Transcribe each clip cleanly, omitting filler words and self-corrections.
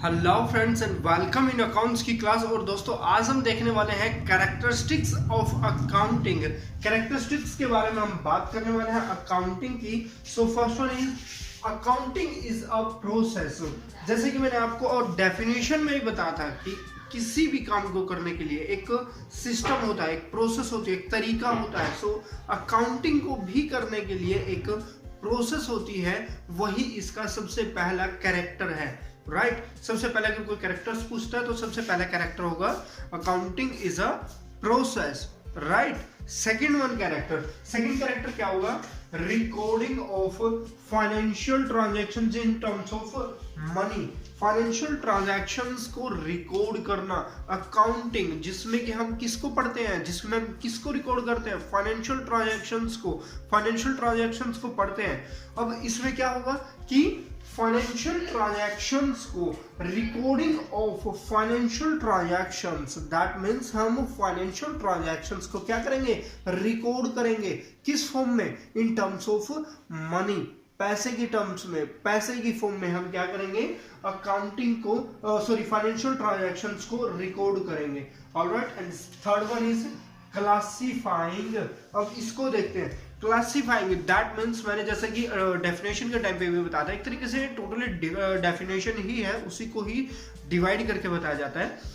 Hello friends and welcome in accounts की class. और दोस्तों आज हम देखने वाले हैं कैरेक्टरिस्टिक्स ऑफ अकाउंटिंग। कैरेक्टरिस्टिक्स के बारे में हम बात करने वाले हैं अकाउंटिंग की। So first one is accounting is a process. जैसे कि मैंने आपको और डेफिनेशन में भी बताया था कि किसी भी काम को करने के लिए एक सिस्टम होता है, एक प्रोसेस होती है, एक तरीका होता है। सो अकाउंटिंग को भी करने के लिए एक प्रोसेस होती है, वही इसका सबसे पहला कैरेक्टर है। राइट सबसे पहले अगर कोई कैरेक्टर्स पूछता है तो सबसे पहला कैरेक्टर होगा accounting is a process. Right second character क्या होगा? Recording of financial transactions in terms of money. Financial transactions को रिकॉर्ड करना, अकाउंटिंग जिसमें कि हम किसको पढ़ते हैं, जिसमें हम किसको रिकॉर्ड करते हैं? फाइनेंशियल ट्रांजैक्शंस को पढ़ते हैं। अब इसमें क्या होगा कि फाइनेंशियल ट्रांजैक्शंस को, recording of financial transactions, that means हम फाइनेंशियल ट्रांजैक्शंस को क्या करेंगे? रिकॉर्ड करेंगे। किस फॉर्म में? इन टर्म्स ऑफ मनी, पैसे की टर्म्स में, पैसे की फॉर्म में हम क्या करेंगे? अकाउंटिंग को फाइनेंशियल ट्रांजैक्शंस को रिकॉर्ड करेंगे। Alright and third one is classifying. अब इसको देखते हैं। क्लासिफाइंग दैट मीन्स मैंने जैसे कि डेफिनेशन के टाइम पे भी बताया था, एक तरीके से टोटली डेफिनेशन ही है, उसी को ही डिवाइड करके बताया जाता है।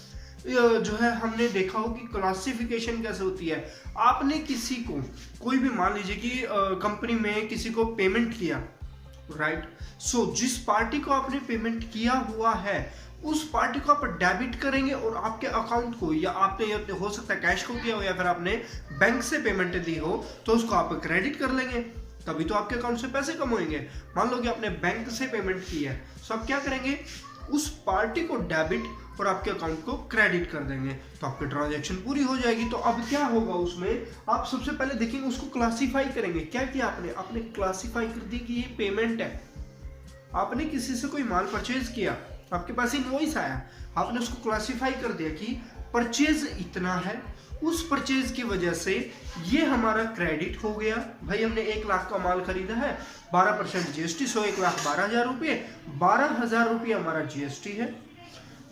जो है हमने देखा हो कि क्लासिफिकेशन कैसे होती है। आपने किसी को, कोई भी मान लीजिए कि कंपनी में किसी को पेमेंट किया, राइट सो जिस पार्टी को आपने पेमेंट किया हुआ है उस पार्टी को आप डेबिट करेंगे और आपके अकाउंट को, या आपने हो सकता है कैश को किया हो या फिर आपने बैंक से पेमेंट दी हो तो उसको आप क्रेडिट कर लेंगे, तभी तो आपके अकाउंट से पैसे कम होंगे। मान लो कि आपने बैंक से पेमेंट की है तो आप क्या करेंगे? उस पार्टी को डेबिट और आपके अकाउंट को क्रेडिट कर देंगे तो आपकी ट्रांजैक्शन पूरी हो जाएगी। तो अब क्या होगा उसमें? आप सबसे पहले देखेंगे, उसको क्लासिफाई करेंगे। क्या किया आपने क्लासिफाई कर दी कि ये पेमेंट है। आपने किसी से कोई माल परचेज किया, आपके पास इनवॉइस आया, आपने उसको क्लासिफाई कर दिया कि परचेज इतना है, उस परचेज की वजह से ये हमारा क्रेडिट हो गया। भाई हमने 1 लाख का माल खरीदा है, 12% जीएसटी, सो 1,12,000 रुपये, 12,000 रुपये हमारा जीएसटी है।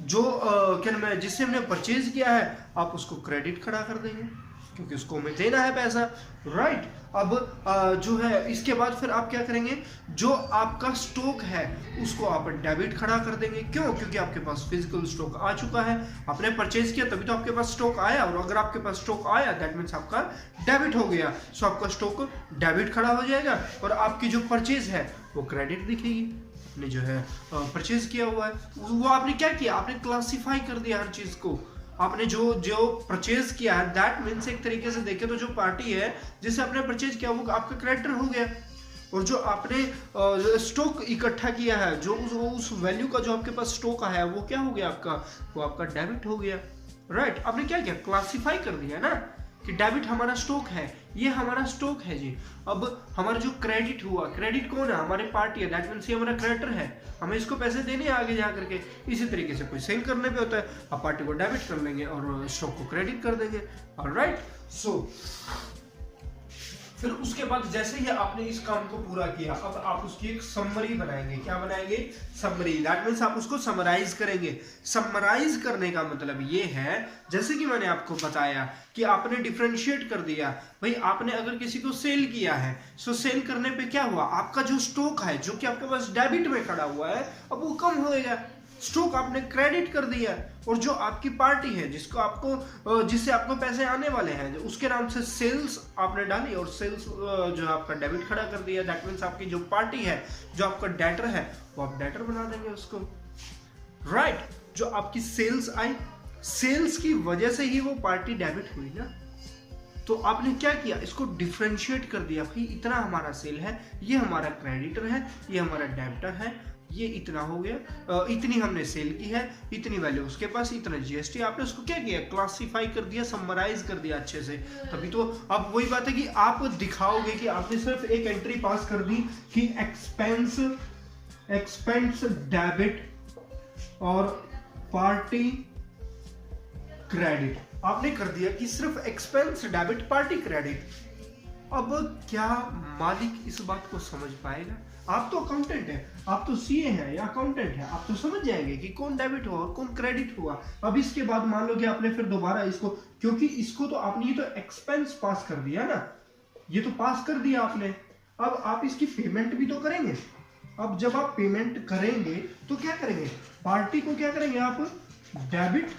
जो जिससे हमने परचेज किया है आप उसको क्रेडिट खड़ा कर देंगे क्योंकि उसको हमें देना है पैसा। राइट अब जो है इसके बाद फिर आप क्या करेंगे? जो आपका स्टॉक है उसको आप डेबिट खड़ा कर देंगे। क्यों? क्योंकि आपके पास फिजिकल स्टॉक आ चुका है, आपने परचेज किया तभी तो आपके पास स्टॉक आया, और अगर आपके पास स्टॉक आया दैट मीन्स आपका डेबिट हो गया। सो आपका स्टॉक डेबिट खड़ा हो जाएगा और आपकी जो परचेज है वो क्रेडिट दिखेगी। आपने जो है परचेज किया हुआ है वो आपने क्या किया? आपने क्लासिफाई कर दिया हर चीज को। आपने जो परचेज किया है दैट मीन्स एक तरीके से देखें तो जो पार्टी है जिसे आपने परचेज किया वो आपका क्रेडिटर हो गया, और जो आपने स्टॉक इकट्ठा किया है, जो उस वैल्यू का जो आपके पास स्टॉक है वो क्या हो गया? वो आपका डेबिट हो गया। राइट आपने क्या किया? क्लासिफाई कर दिया ना कि डेबिट हमारा स्टॉक है, ये हमारा स्टॉक है जी। अब हमारा जो क्रेडिट हुआ, क्रेडिट कौन है? हमारे पार्टी है, दैट मीन्स ये हमारा क्रेडिटर है, हमें इसको पैसे देने हैं आगे जा करके। इसी तरीके से कोई सेल करने पे होता है, आप पार्टी को डेबिट कर लेंगे और स्टॉक को क्रेडिट कर देंगे। ऑलराइट सो फिर उसके बाद जैसे ही आपने इस काम को पूरा किया, अब आप उसकी एक समरी बनाएंगे। क्या बनाएंगे? समरी। दैट मीन्स आप उसको समराइज करेंगे। समराइज करने का मतलब ये है, जैसे कि मैंने आपको बताया कि आपने डिफरेंशिएट कर दिया। भाई आपने अगर किसी को सेल किया है, सो सेल करने पे क्या हुआ? आपका जो स्टॉक है जो कि आपके पास डेबिट में खड़ा हुआ है अब वो कम होएगा, स्टॉक आपने क्रेडिट कर दिया। और जो आपकी पार्टी है जिससे आपको पैसे आने वाले हैं उसके नाम से सेल्स आपने डाली और सेल्स जो आपका डेबिट खड़ा कर दिया। दैट मीन्स आपकी जो पार्टी है, जो आपका डेटर है, वो आप डेटर बना देंगे उसको। राइट जो आपकी सेल्स आई, सेल्स की वजह से ही वो पार्टी डेबिट हुई ना, तो आपने क्या किया? इसको डिफरेंशिएट कर दिया। भाई इतना हमारा सेल है, ये हमारा क्रेडिटर है, ये हमारा डेबिटर है, ये इतना हो गया, इतनी हमने सेल की है, इतनी वैल्यू उसके पास, इतना जीएसटी। आपने उसको क्या किया? क्लासिफाई कर दिया, समराइज कर दिया अच्छे से। तभी तो अब वही बात है कि आप दिखाओगे कि आपने सिर्फ एक एंट्री पास कर दी कि एक्सपेंस डेबिट और पार्टी क्रेडिट। आपने कर दिया कि सिर्फ एक्सपेंस डेबिट, पार्टी क्रेडिट। अब क्या मालिक इस बात को समझ पाएगा? आप तो अकाउंटेंट है, आप तो सीए है या अकाउंटेंट है, आप तो समझ जाएंगे कि कौन डेबिट हुआ और कौन क्रेडिट हुआ। अब इसके बाद मान लो कि आपने फिर दोबारा इसको, क्योंकि इसको तो आपने ये तो एक्सपेंस पास कर दिया ना, ये तो पास कर दिया आपने, अब आप इसकी पेमेंट भी तो करेंगे। अब जब आप पेमेंट करेंगे तो क्या करेंगे, पार्टी को क्या करेंगे आप, डेबिट,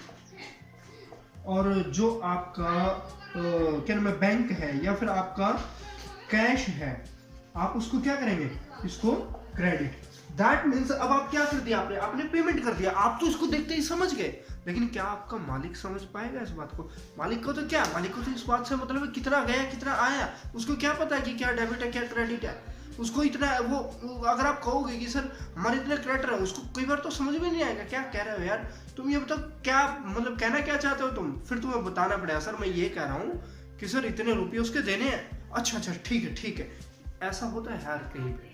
और जो आपका क्या नाम है बैंक है या फिर आपका कैश है, आप उसको क्या करेंगे, इसको क्रेडिट। दैट मीन्स अब आप क्या कर दिया, आपने पेमेंट कर दिया, आप तो इसको देखते ही समझ गए, लेकिन क्या आपका मालिक समझ पाएगा इस बात को? मालिक को तो क्या, मालिक को तो इस बात से मतलब है कितना गया कितना आया, उसको क्या पता है कि क्या डेबिट है क्या क्रेडिट है, उसको इतना वो अगर आप कहोगे कि सर हमारे इतने क्रेडिटर है, उसको कई बार तो समझ में नहीं आएगा क्या कह रहे हो यार तुम, ये बताओ क्या मतलब कहना क्या चाहते हो तुम, फिर तुम्हें बताना पड़ेगा सर मैं ये कह रहा हूँ कि सर इतने रुपये उसके देने हैं, अच्छा ठीक है। ऐसा होता है यार कहीं पे,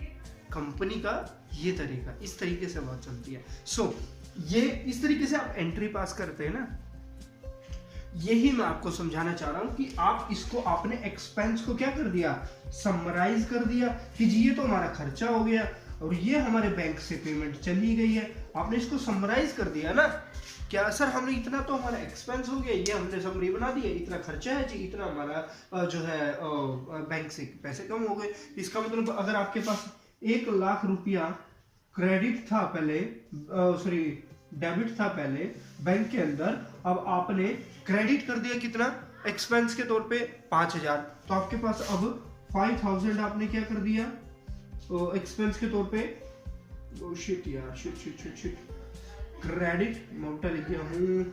कंपनी का ये तरीका, इस तरीके से बात चलती है। सो ये इस तरीके से आप एंट्री पास करते हैं ना, यही मैं आपको समझाना चाह रहा हूं कि आप इसको आपने एक्सपेंस को क्या कर दिया, समराइज कर दिया कि जी ये तो हमारा खर्चा हो गया और ये हमारे बैंक से पेमेंट चली गई है, आपने इसको समराइज कर दिया ना, क्या सर हमने इतना तो हमारा एक्सपेंस हो गया, ये हमने समरी बना दी है, इतना खर्चा है जी, इतना हमारा जो है बैंक से पैसे कम हो गए। इसका मतलब अगर आपके पास 1 लाख रुपया क्रेडिट था पहले, सॉरी डेबिट था पहले बैंक के अंदर, अब आपने क्रेडिट कर दिया कितना, एक्सपेंस के तौर पे 5000, तो आपके पास अब 5000 आपने क्या कर दिया एक्सपेंस के तौर पे, शिट यार शिट क्रेडिट मोटा लिख दिया हूँ।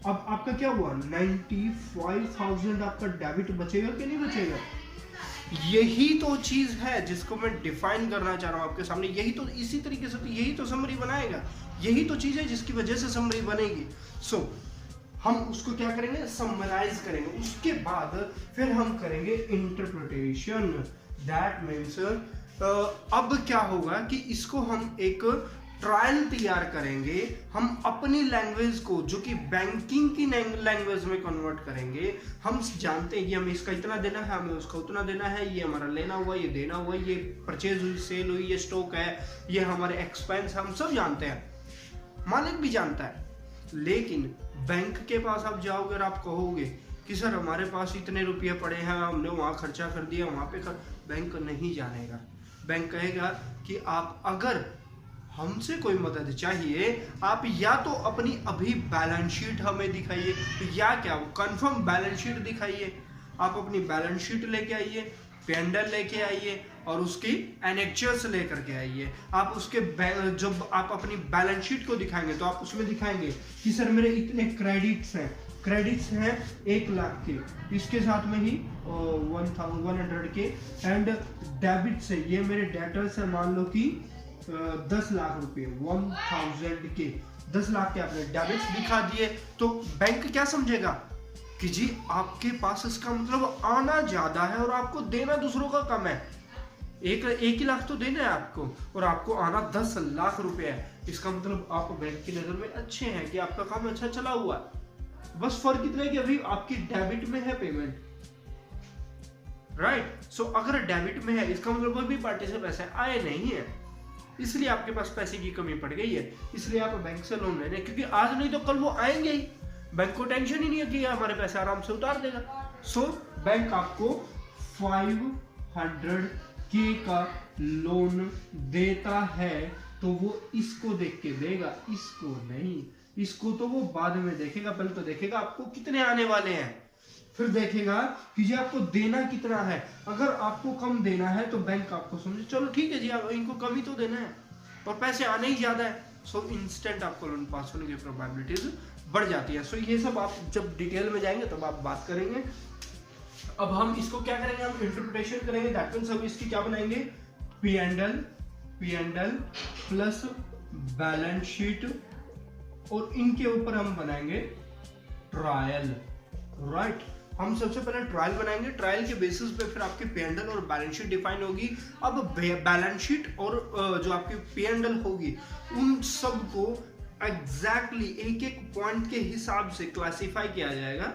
अब आपका क्या हुआ, 95,000 आपका डेबिट बचेगा कि नहीं बचेगा? यही तो चीज है जिसको मैं डिफाइन करना चाह रहा हूं आपके सामने, यही तो इसी तरीके से तो यही तो समरी बनाएगा, यही तो चीज है जिसकी वजह से समरी बनेगी। सो हम उसको क्या करेंगे, समराइज करेंगे, उसके बाद फिर हम करेंगे इंटरप्रिटेशन। दैट मीन्स अब क्या होगा कि इसको हम एक ट्रायल तैयार करेंगे, हम अपनी लैंग्वेज को जो कि बैंकिंग की लैंग्वेज में कन्वर्ट करेंगे। हम जानते हैं कि हमें इसका इतना देना है, हमें उसका उतना देना है, ये हमारा लेना हुआ, ये देना हुआ, ये परचेज हुई, सेल हुई, ये स्टॉक है, ये हमारे एक्सपेंस, हम सब जानते हैं, मालिक भी जानता है। लेकिन बैंक के पास आप जाओगे और आप कहोगे कि सर हमारे पास इतने रुपये पड़े हैं, हमने वहाँ खर्चा कर दिया, वहाँ पे बैंक नहीं जानेगा। बैंक कहेगा कि आप अगर हमसे कोई मदद चाहिए, आप या तो अपनी अभी बैलेंस शीट हमें दिखाइए, या क्या वो कंफर्म बैलेंस शीट दिखाइए, आप अपनी बैलेंस शीट लेके आइए, पेंडल लेके आइए और उसकी एनेक्चर्स लेकर के आइए। आप उसके जब आप अपनी बैलेंस शीट को दिखाएंगे तो आप उसमें दिखाएंगे कि सर मेरे इतने क्रेडिट्स हैं 1 लाख के, इसके साथ में ही 100 के, एंड डेबिट से ये मेरे डेटर्स है मान लो कि 10 लाख रुपए, 1000 के 10 लाख के आपने डेबिट्स दिखा दिए, तो बैंक क्या समझेगा कि जी आपके पास इसका मतलब आना ज्यादा है और आपको देना दूसरों का कम है। एक ही लाख तो देना है आपको और आपको आना 10 लाख रुपए है, इसका मतलब आप बैंक की नजर में अच्छे हैं कि आपका काम अच्छा चला हुआ है। बस फर्क इतना है कि अभी आपकी डेबिट में है पेमेंट, राइट। सो अगर डेबिट में है इसका मतलब अभी पार्टी से पैसे आए नहीं है, इसलिए आपके पास पैसे की कमी पड़ गई है, इसलिए आप बैंक से लोन ले रहे हैं, क्योंकि आज नहीं तो कल वो आएंगे ही, बैंक को टेंशन ही नहीं है कि हमारे पैसे आराम से उतार देगा। सो बैंक आपको 500K का लोन देता है, तो वो इसको देख के देगा, इसको नहीं, इसको तो वो बाद में देखेगा, पहले तो देखेगा आपको कितने आने वाले हैं, फिर देखेगा कि जी आपको देना कितना है। अगर आपको कम देना है तो बैंक आपको समझे चलो ठीक है जी इनको कम ही तो देना है और पैसे आने ही ज्यादा है, सो इंस्टेंट आपको लोन पास होने की प्रोबेबिलिटीज बढ़ जाती है। सो ये सब आप जब डिटेल में जाएंगे तब आप बात करेंगे। अब हम इसको क्या करेंगे, हम इंटरप्रिटेशन करेंगे। दैट मींस हम इसकी क्या बनाएंगे, P&L प्लस बैलेंस शीट, और इनके ऊपर हम बनाएंगे ट्रायल, राइट। हम सबसे पहले ट्रायल बनाएंगे, ट्रायल के बेसिस पे फिर आपकी P&L और बैलेंस शीट डिफाइन होगी। अब बैलेंस शीट और जो आपकी P&L होगी उन सब को एग्जैक्टली एक एक पॉइंट के हिसाब से क्लासिफाई किया जाएगा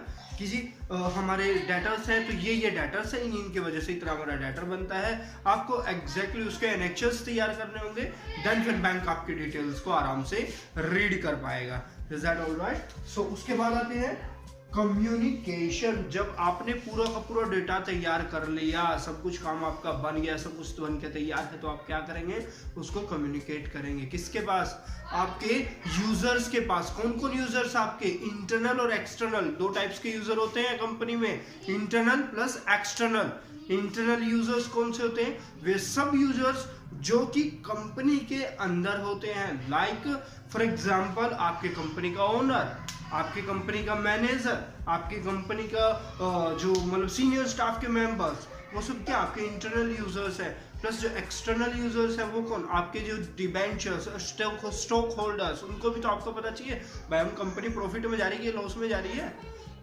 कि जी हमारे डेटर्स हैं तो ये डेटर्स है, इनकी वजह से इतना हमारा डेटर बनता है। आपको एग्जैक्टली उसके एनेक्चर्स तैयार करने होंगे, देन फिर बैंक आपकी डिटेल्स को आराम से रीड कर पाएगा। Is that alright? सो उसके बाद आते हैं कम्युनिकेशन। जब आपने पूरा का पूरा डेटा तैयार कर लिया, सब कुछ काम आपका बन गया, सब कुछ बन के तैयार है, तो आप क्या करेंगे, उसको कम्युनिकेट करेंगे। किसके पास? आपके यूजर्स के पास। कौन कौन यूजर्स? आपके इंटरनल और एक्सटर्नल, दो टाइप्स के यूजर होते हैं कंपनी में, internal plus external. Internal users कौन से होते हैं? वे सब यूजर्स जो कि कंपनी के अंदर होते हैं। लाइक फॉर एग्जांपल आपके कंपनी का ओनर, आपकी कंपनी का मैनेजर, आपकी कंपनी का जो मतलब सीनियर स्टाफ के मेंबर्स, वो सब क्या आपके इंटरनल यूजर्स है। प्लस जो एक्सटर्नल यूजर्स है वो कौन? आपके जो डिबेंचर्स, स्टॉक होल्डर्स, उनको भी तो आपको पता चाहिए भाई हम कंपनी प्रॉफिट में जा रही है, लॉस में जा रही है,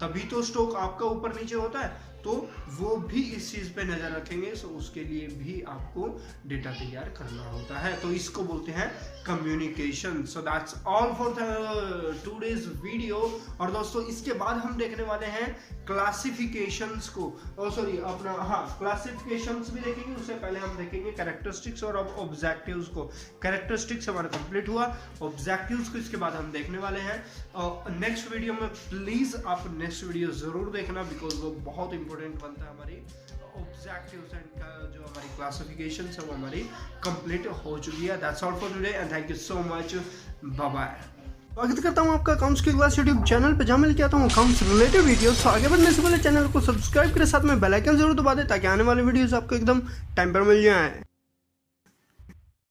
तभी तो स्टॉक आपका ऊपर नीचे होता है, तो वो भी इस चीज पे नजर रखेंगे। सो उसके लिए भी आपको डेटा तैयार करना होता है, तो इसको बोलते हैं communication. So that's all for today's video. और दोस्तों इसके बाद हम देखने वाले हैं क्लासिफिकेशंस को, क्लासिफिकेशंस भी देखेंगे। उससे पहले हम देखेंगे कैरेक्टरिस्टिक्स और ऑब्जेक्टिव्स को। कैरेक्टरिस्टिक्स हमारा कंप्लीट हुआ, ऑब्जेक्टिव्स को इसके बाद हम देखने वाले हैं नेक्स्ट वीडियो में। प्लीज आप नेक्स्ट वीडियो जरूर देखना, बिकॉज वो बहुत इंपॉर्टेंट बनता है। हमारी ऑब्जेक्टिव्स एंड जो हमारी क्लासिफिकेशन है वो हमारी कंप्लीट हो चुकी है। That's all for today and thank you so much, bye bye. स्वागत करता हूं आपका अकाउंट्स की क्लास यूट्यूब चैनल पे, जहां मैं लेके आता हूं अकाउंट्स रिलेटेड वीडियोस। तो आगे बढ़ने से पहले चैनल को सब्सक्राइब करें, साथ में बेल आइकन जरूर दबा दें ताकि आने वाले वीडियोस आपको एकदम टाइम पर मिल जाए।